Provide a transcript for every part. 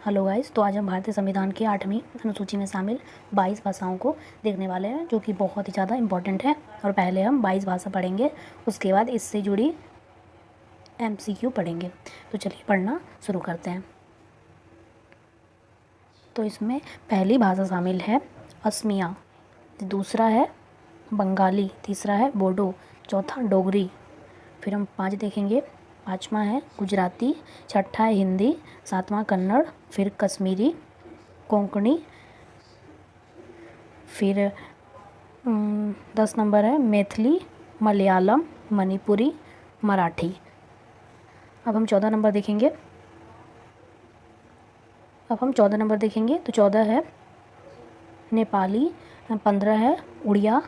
Hello guys, तो आज हम भारतीय संविधान की 8वीं अनुसूची में शामिल 22 भाषाओं को देखने वाले हैं, जो कि बहुत ही ज़्यादा इम्पोर्टेंट है। और पहले हम 22 भाषा पढ़ेंगे, उसके बाद इससे जुड़ी MCQ पढ़ेंगे। तो चलिए पढ़ना शुरू करते हैं। तो इसमें पहली भाषा शामिल है असमिया, दूसरा है बंगाली, तीसरा है बोडो, चौथा डोगरी। फिर हम 5 देखेंगे। 5वां है गुजराती, छठा है हिंदी, 7वां कन्नड़, फिर कश्मीरी, कोंकणी, फिर 10 नंबर है मैथिली, मलयालम, मणिपुरी, मराठी। अब हम 14 नंबर देखेंगे। तो 14 है नेपाली, 15 है उड़िया,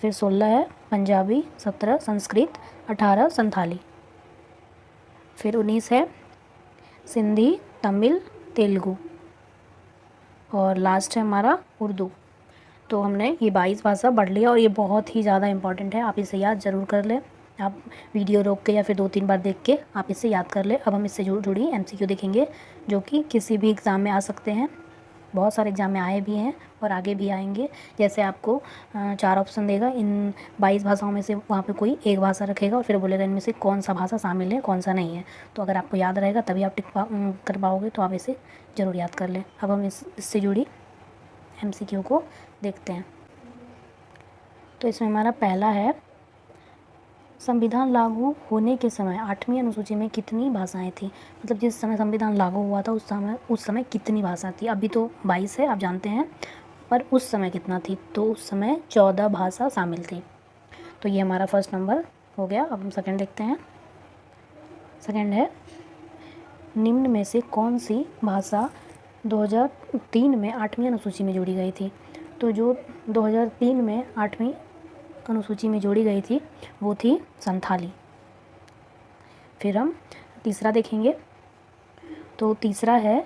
फिर 16 है पंजाबी, 17 संस्कृत, 18 संथाली, फिर 19 है सिंधी, तमिल, तेलुगु, और लास्ट है हमारा उर्दू। तो हमने ये 22 भाषा पढ़ लिया और ये बहुत ही ज़्यादा इम्पॉर्टेंट है। आप इसे याद ज़रूर कर लें। आप वीडियो रोक के या फिर 2-3 बार देख के आप इसे याद कर लें। अब हम इससे जुड़ी MCQ देखेंगे, जो कि किसी भी एग्ज़ाम में आ सकते हैं। बहुत सारे एग्ज़ाम में आए भी हैं और आगे भी आएंगे। जैसे आपको 4 ऑप्शन देगा, इन 22 भाषाओं में से वहाँ पे कोई एक भाषा रखेगा और फिर बोलेगा इनमें से कौन सा भाषा शामिल है, कौन सा नहीं है। तो अगर आपको याद रहेगा तभी आप कर पाओगे, तो आप इसे ज़रूर याद कर लें। अब हम इससे जुड़ी MCQ को देखते हैं। तो इसमें हमारा पहला है, संविधान लागू होने के समय 8वीं अनुसूची में कितनी भाषाएं थी। मतलब जिस समय संविधान लागू हुआ था उस समय कितनी भाषा थी। अभी तो 22 है, आप जानते हैं, पर उस समय कितना थी। तो उस समय 14 भाषा शामिल थी। तो ये हमारा फर्स्ट नंबर हो गया। अब हम सेकंड देखते हैं। सेकंड है, निम्न में से कौन सी भाषा 2003 में 8वीं अनुसूची में जोड़ी गई थी। तो जो 2003 में 8वीं अनुसूची में जोड़ी गई थी वो थी संथाली। फिर हम तीसरा देखेंगे। तो तीसरा है,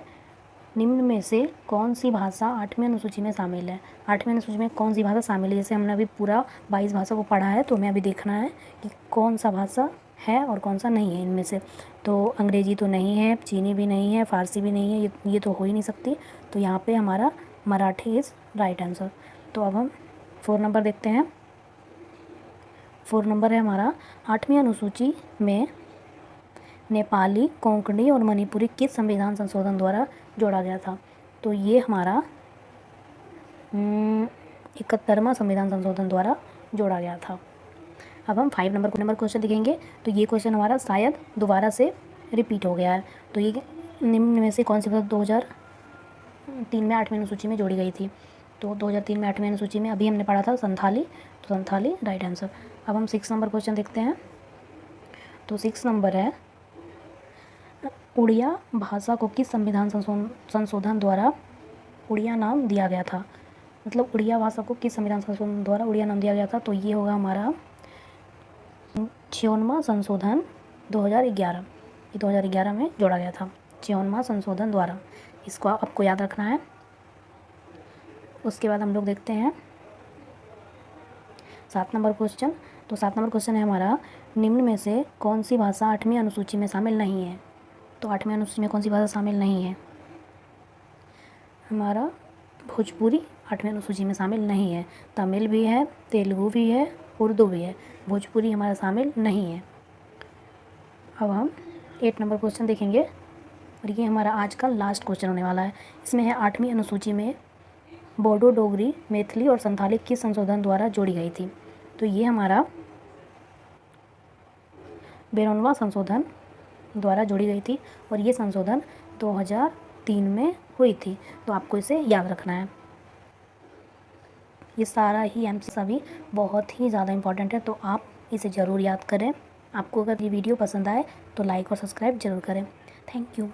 निम्न में से कौन सी भाषा 8वीं अनुसूची में शामिल है। 8वीं अनुसूची में कौन सी भाषा शामिल है। जैसे हमने अभी पूरा 22 भाषा को पढ़ा है, तो हमें अभी देखना है कि कौन सा भाषा है और कौन सा नहीं है इनमें से। तो अंग्रेजी तो नहीं है, चीनी भी नहीं है, फारसी भी नहीं है, ये तो हो ही नहीं सकती। तो यहाँ पे हमारा मराठी इज़ राइट आंसर। तो अब हम 4 नंबर देखते हैं। 4 नंबर है हमारा, 8वीं अनुसूची में नेपाली, कोंकणी और मणिपुरी किस संविधान संशोधन द्वारा जोड़ा गया था। तो ये हमारा 71वां संविधान संशोधन द्वारा जोड़ा गया था। अब हम 5 नंबर क्वेश्चन देखेंगे। तो ये क्वेश्चन हमारा शायद दोबारा से रिपीट हो गया है। तो ये निम्न में से कौन सी भाषा 2003 में 8वीं अनुसूची में जोड़ी गई थी। तो 2003 में 8वीं अनुसूची में अभी हमने पढ़ा था संथाली, तो संथाली राइट आंसर। अब हम 6 नंबर क्वेश्चन देखते हैं। तो 6 नंबर है, उड़िया भाषा को किस संविधान संशोधन द्वारा उड़िया नाम दिया गया था। मतलब उड़िया भाषा को किस संविधान संशोधन द्वारा उड़िया नाम दिया गया था। तो ये होगा हमारा 56वां संशोधन 2011। ये 2011 में जोड़ा गया था, 56वां संशोधन द्वारा। इसको आपको याद रखना है। उसके बाद हम लोग देखते हैं 7 नंबर क्वेश्चन। तो 7 नंबर क्वेश्चन है हमारा, निम्न में से कौन सी भाषा 8वीं अनुसूची में शामिल नहीं है। तो 8वीं अनुसूची में कौन सी भाषा शामिल नहीं है। हमारा भोजपुरी 8वीं अनुसूची में शामिल नहीं है। तमिल भी है, तेलुगु भी है, उर्दू भी है, भोजपुरी हमारा शामिल नहीं है। अब हम 8 नंबर क्वेश्चन देखेंगे और ये हमारा आज का लास्ट क्वेश्चन होने वाला है। इसमें है, 8वीं अनुसूची में बोडो, डोगरी, मैथिली और संथाली किस संशोधन द्वारा जोड़ी गई थी। तो ये हमारा 92वां संशोधन द्वारा जोड़ी गई थी और ये संशोधन 2003 में हुई थी। तो आपको इसे याद रखना है। ये सारा ही MCQ सभी बहुत ही ज़्यादा इम्पॉर्टेंट है, तो आप इसे ज़रूर याद करें। आपको अगर ये वीडियो पसंद आए तो लाइक और सब्सक्राइब ज़रूर करें। Thank you.